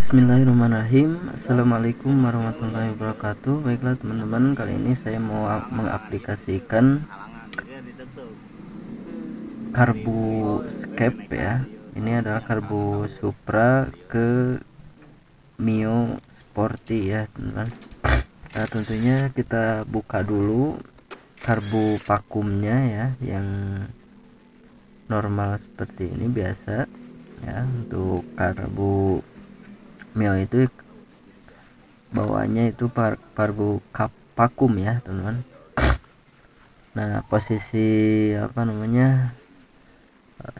Bismillahirrahmanirrahim. Assalamualaikum warahmatullahi wabarakatuh. Baiklah teman-teman, kali ini saya mau mengaplikasikan Carboscape ya. Ini adalah Carbo Supra ke Mio Sporty ya teman-teman. Nah, tentunya kita buka dulu karbo vakumnya ya, yang normal seperti ini biasa ya. Untuk karbo Mio itu bawahnya itu karbo vakum ya teman-teman. Nah, posisi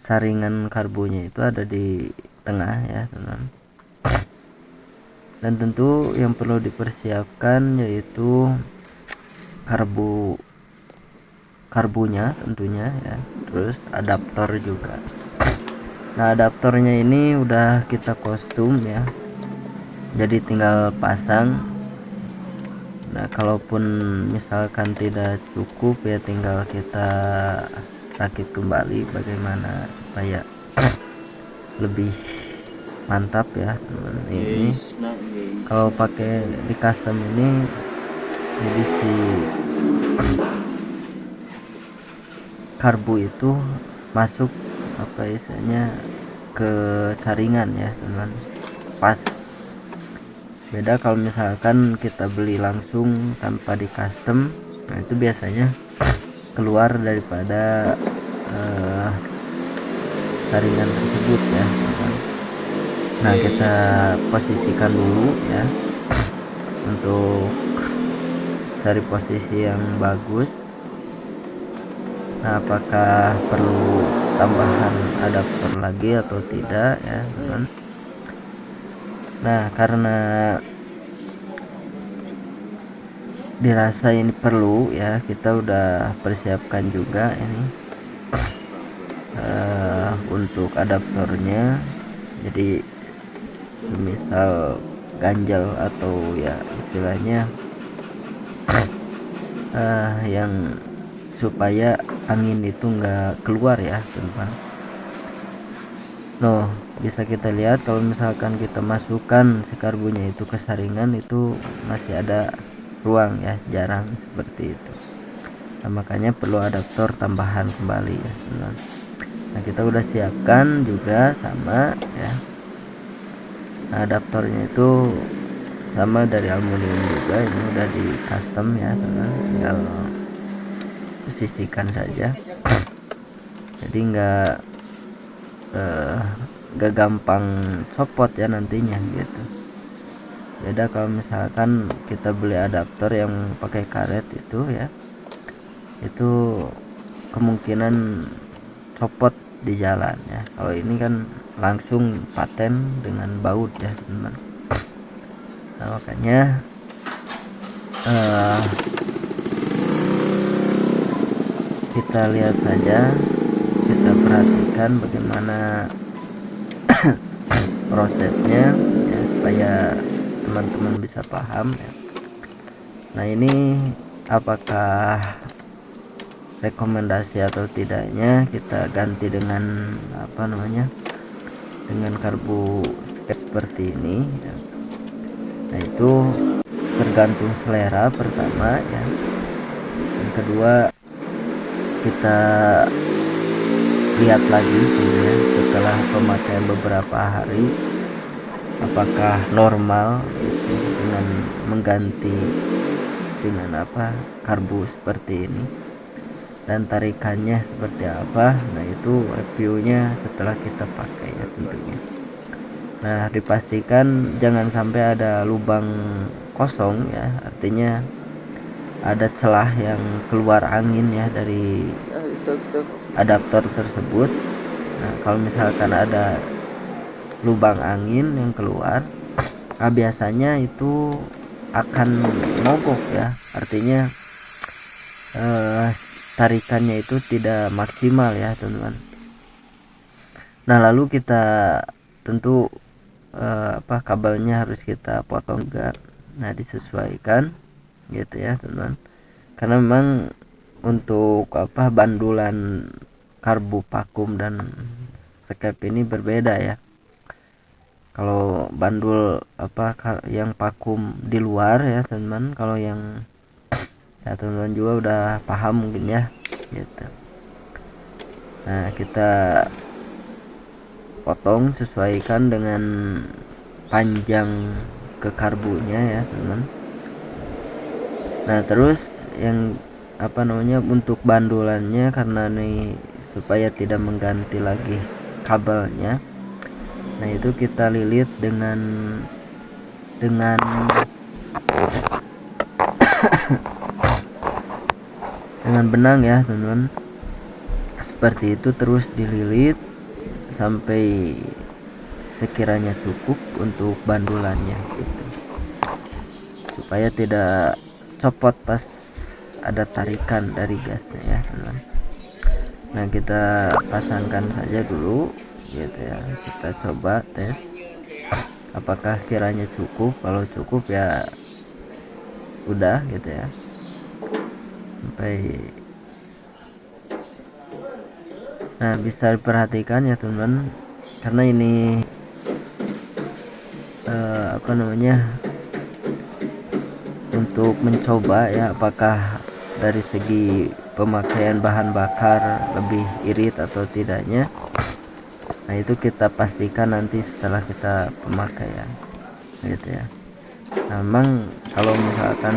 saringan karbonya itu ada di tengah ya teman-teman. Dan tentu yang perlu dipersiapkan yaitu karbonya tentunya ya, terus adaptor juga. Nah, adaptornya ini udah kita kostum ya, jadi tinggal pasang. Nah, kalaupun misalkan tidak cukup ya tinggal kita rakit kembali bagaimana supaya lebih mantap ya teman. Ini kalau pakai di custom ini, jadi si karbo itu masuk istilahnya ke saringan ya teman, pas. Beda kalau misalkan kita beli langsung tanpa di custom, nah itu biasanya keluar daripada saringan tersebut ya teman. Nah, kita posisikan dulu ya untuk cari posisi yang bagus. Nah, apakah perlu tambahan adaptor lagi atau tidak ya teman. Nah, karena dirasa ini perlu ya, kita udah persiapkan juga ini untuk adaptornya. Jadi misal ganjal atau ya istilahnya yang supaya angin itu enggak keluar ya teman. Loh, bisa kita lihat kalau misalkan kita masukkan si karbonya itu ke saringan, itu masih ada ruang ya, jarang seperti itu. Nah, makanya perlu adaptor tambahan kembali ya teman. Nah, kita udah siapkan juga sama ya. Nah, adaptornya itu sama dari aluminium juga, ini udah di custom ya teman, tinggal posisikan saja. Jadi nggak gampang copot ya nantinya gitu. Beda kalau misalkan kita beli adaptor yang pakai karet itu ya, itu kemungkinan copot di jalan ya. Kalau ini kan langsung paten dengan baut ya teman. Nah, makanya kita lihat saja, kita perhatikan bagaimana prosesnya ya, supaya teman-teman bisa paham ya. Nah, ini apakah rekomendasi atau tidaknya kita ganti dengan dengan karbo seperti ini ya. Nah, itu tergantung selera pertama ya. Yang kedua, kita lihat lagi ya, setelah pemakaian beberapa hari, apakah normal gitu, dengan mengganti dengan karbo seperti ini, dan tarikannya seperti apa. Nah, itu reviewnya setelah kita pakai ya tentunya. Nah, dipastikan jangan sampai ada lubang kosong ya, artinya ada celah yang keluar angin ya dari adaptor tersebut. Nah, kalau misalkan ada lubang angin yang keluar, biasanya itu akan mogok ya, artinya tarikannya itu tidak maksimal ya teman-teman. Nah, lalu kita tentu kabelnya harus kita potong juga. Nah, disesuaikan gitu ya teman-teman, karena memang untuk bandulan karbo vakum dan skep ini berbeda ya. Kalau bandul yang vakum di luar ya teman-teman, kalau yang ya teman-teman juga udah paham mungkin ya gitu. Nah kita potong sesuaikan dengan panjang ke karbunya ya teman. Nah terus yang untuk bandulannya, karena nih supaya tidak mengganti lagi kabelnya, nah itu kita lilit dengan benang ya teman-teman, seperti itu. Terus dililit sampai sekiranya cukup untuk bandulannya gitu, supaya tidak copot pas ada tarikan dari gasnya ya teman-teman. Nah kita pasangkan saja dulu gitu ya, kita coba tes apakah kiranya cukup. Kalau cukup ya udah gitu ya. Nah bisa diperhatikan ya teman-teman, karena ini untuk mencoba ya apakah dari segi pemakaian bahan bakar lebih irit atau tidaknya. Nah itu kita pastikan nanti setelah kita pemakaian gitu ya. Nah, memang kalau misalkan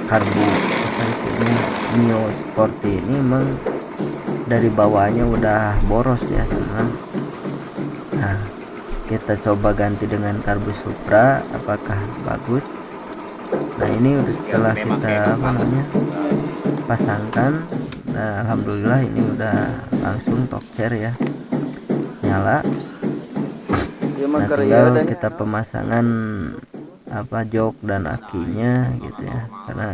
karbu Mio Sporty ini memang dari bawahnya udah boros ya teman. Nah kita coba ganti dengan karbu Supra, apakah bagus. Nah ini udah setelah kita pasangkan. Nah alhamdulillah ini udah langsung tokcer ya, nyala. Nah tinggal kita pemasangan jok dan akinya gitu ya, karena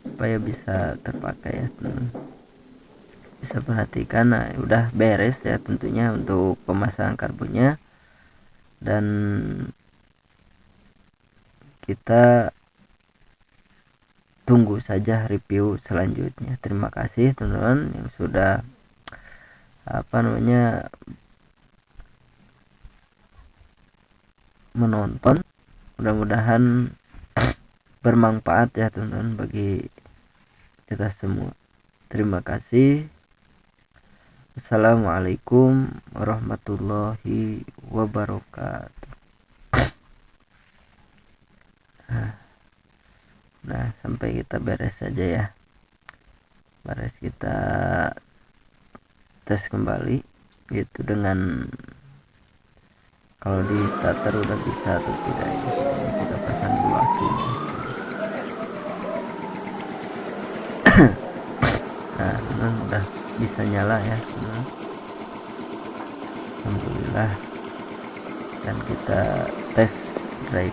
supaya bisa terpakai ya teman. Bisa perhatikan. Nah udah beres ya tentunya untuk pemasangan karbunya, dan kita tunggu saja review selanjutnya. Terima kasih teman-teman yang sudah menonton. Mudah-mudahan bermanfaat ya teman-teman bagi kita semua. Terima kasih. Assalamualaikum warahmatullahi wabarakatuh. Nah sampai kita beres saja ya. Beres kita tes kembali gitu dengan kalau di starter udah bisa atau tidak. Ini kita pasang dulu akinya. Nah udah bisa nyala ya. Alhamdulillah. Dan kita tes drive.